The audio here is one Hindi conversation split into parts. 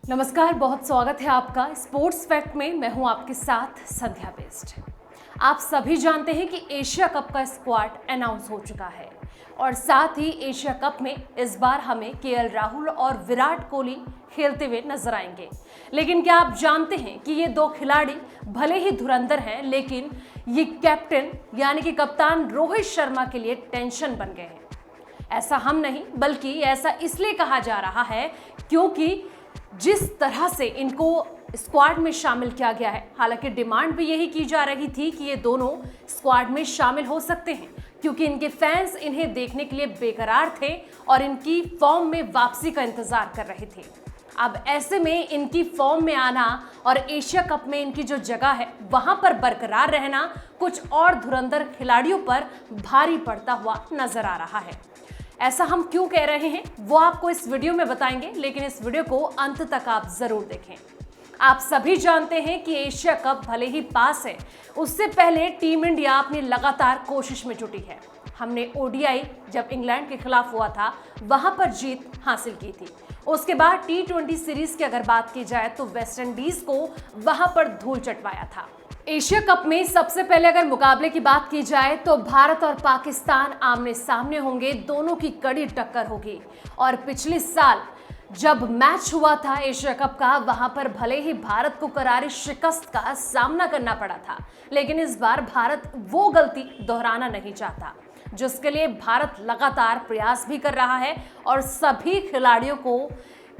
नमस्कार, बहुत स्वागत है आपका स्पोर्ट्स फैक्ट में। मैं हूं आपके साथ संध्या बेस्ट। आप सभी जानते हैं कि एशिया कप का स्क्वाड अनाउंस हो चुका है और साथ ही एशिया कप में इस बार हमें केएल राहुल और विराट कोहली खेलते हुए नजर आएंगे। लेकिन क्या आप जानते हैं कि ये दो खिलाड़ी भले ही धुरंधर हैं, लेकिन ये कैप्टन यानी कि कप्तान रोहित शर्मा के लिए टेंशन बन गए हैं। ऐसा हम नहीं, बल्कि ऐसा इसलिए कहा जा रहा है क्योंकि जिस तरह से इनको स्क्वाड में शामिल किया गया है, हालांकि डिमांड भी यही की जा रही थी कि ये दोनों स्क्वाड में शामिल हो सकते हैं क्योंकि इनके फैंस इन्हें देखने के लिए बेकरार थे और इनकी फॉर्म में वापसी का इंतजार कर रहे थे। अब ऐसे में इनकी फॉर्म में आना और एशिया कप में इनकी जो जगह है वहां पर बरकरार रहना कुछ और धुरंधर खिलाड़ियों पर भारी पड़ता हुआ नजर आ रहा है। ऐसा हम क्यों कह रहे हैं वो आपको इस वीडियो में बताएंगे, लेकिन इस वीडियो को अंत तक आप जरूर देखें। आप सभी जानते हैं कि एशिया कप भले ही पास है, उससे पहले टीम इंडिया अपनी लगातार कोशिश में जुटी है। हमने ओडीआई जब इंग्लैंड के खिलाफ हुआ था वहां पर जीत हासिल की थी। उसके बाद टी20 सीरीज की अगर बात की जाए तो वेस्ट इंडीज को वहां पर धूल चटवाया था। एशिया कप में सबसे पहले अगर मुकाबले की बात की जाए तो भारत और पाकिस्तान आमने सामने होंगे, दोनों की कड़ी टक्कर होगी। और पिछले साल जब मैच हुआ था एशिया कप का, वहां पर भले ही भारत को करारी शिकस्त का सामना करना पड़ा था, लेकिन इस बार भारत वो गलती दोहराना नहीं चाहता, जिसके लिए भारत लगातार प्रयास भी कर रहा है और सभी खिलाड़ियों को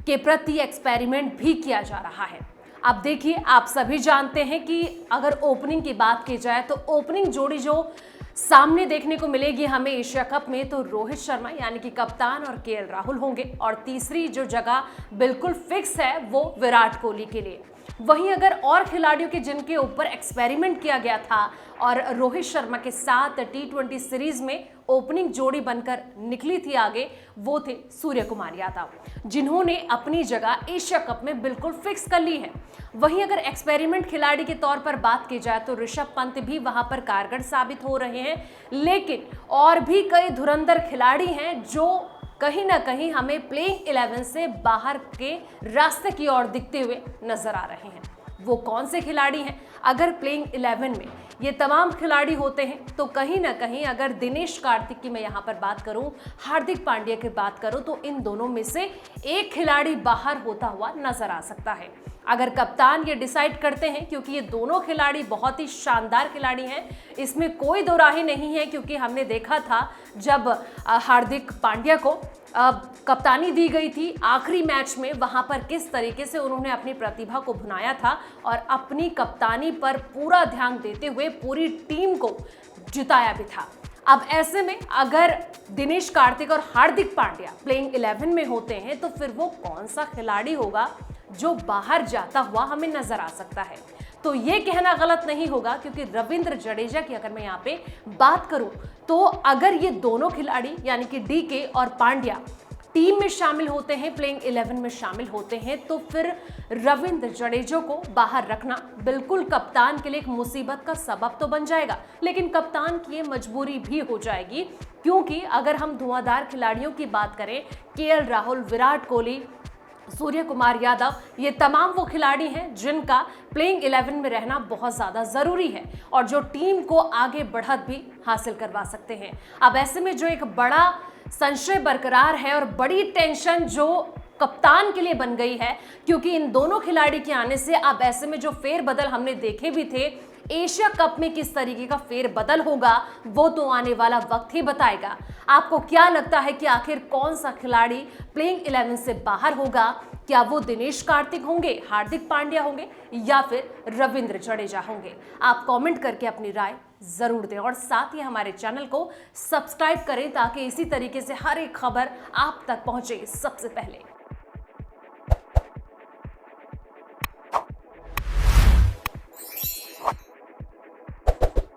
के प्रति एक्सपेरिमेंट भी किया जा रहा है। अब देखिए, आप सभी जानते हैं कि अगर ओपनिंग की बात की जाए तो ओपनिंग जोड़ी जो सामने देखने को मिलेगी हमें एशिया कप में तो रोहित शर्मा यानी कि कप्तान और केएल राहुल होंगे, और तीसरी जो जगह बिल्कुल फिक्स है वो विराट कोहली के लिए। वहीं अगर और खिलाड़ियों के जिनके ऊपर एक्सपेरिमेंट किया गया था और रोहित शर्मा के साथ टी20 सीरीज में ओपनिंग जोड़ी बनकर निकली थी आगे, वो थे सूर्य कुमार यादव, जिन्होंने अपनी जगह एशिया कप में बिल्कुल फिक्स कर ली है। वहीं अगर एक्सपेरिमेंट खिलाड़ी के तौर पर बात की जाए तो ऋषभ पंत भी वहां पर कारगर साबित हो रहे हैं, लेकिन और भी कई धुरंधर खिलाड़ी हैं जो कहीं ना कहीं हमें प्लेइंग 11 से बाहर के रास्ते की ओर दिखते हुए नजर आ रहे हैं। वो कौन से खिलाड़ी हैं? अगर प्लेइंग 11 में ये तमाम खिलाड़ी होते हैं तो कहीं ना कहीं अगर दिनेश कार्तिक की मैं यहाँ पर बात करूं, हार्दिक पांड्या की बात करूं, तो इन दोनों में से एक खिलाड़ी बाहर होता हुआ नजर आ सकता है। अगर कप्तान ये डिसाइड करते हैं, क्योंकि ये दोनों खिलाड़ी बहुत ही शानदार खिलाड़ी हैं, इसमें कोई दो राही नहीं है, क्योंकि हमने देखा था जब हार्दिक पांड्या को कप्तानी दी गई थी आखिरी मैच में, वहां पर किस तरीके से उन्होंने अपनी प्रतिभा को भुनाया था और अपनी कप्तानी पर पूरा ध्यान देते हुए पूरी टीम को जिताया भी था। अब ऐसे में अगर दिनेश कार्तिक और हार्दिक पांड्या प्लेइंग 11 में होते हैं तो फिर वो कौन सा खिलाड़ी होगा जो बाहर जाता हुआ हमें नजर आ सकता है? तो ये कहना गलत नहीं होगा, क्योंकि रविंद्र जडेजा की अगर मैं यहाँ पे बात करूं तो अगर ये दोनों खिलाड़ी यानी कि डीके और पांड्या टीम में शामिल होते हैं, प्लेइंग 11 में शामिल होते हैं, तो फिर रविंद्र जडेजा को बाहर रखना बिल्कुल कप्तान के लिए एक मुसीबत का सबब तो बन जाएगा, लेकिन कप्तान की ये मजबूरी भी हो जाएगी, क्योंकि अगर हम धुआंधार खिलाड़ियों की बात करें, केएल राहुल, विराट कोहली, सूर्य कुमार यादव, ये तमाम वो खिलाड़ी हैं जिनका प्लेइंग 11 में रहना बहुत ज़्यादा ज़रूरी है और जो टीम को आगे बढ़त भी हासिल करवा सकते हैं। अब ऐसे में जो एक बड़ा संशय बरकरार है और बड़ी टेंशन जो कप्तान के लिए बन गई है, क्योंकि इन दोनों खिलाड़ी के आने से अब ऐसे में जो फेरबदल हमने देखे भी थे, एशिया कप में किस तरीके का फेरबदल होगा वो तो आने वाला वक्त ही बताएगा। आपको क्या लगता है कि आखिर कौन सा खिलाड़ी प्लेइंग 11 से बाहर होगा? क्या वो दिनेश कार्तिक होंगे, हार्दिक पांड्या होंगे या फिर रविंद्र जडेजा होंगे? आप कमेंट करके अपनी राय जरूर दें और साथ ही हमारे चैनल को सब्सक्राइब करें ताकि इसी तरीके से हर एक खबर आप तक पहुंचे सबसे पहले।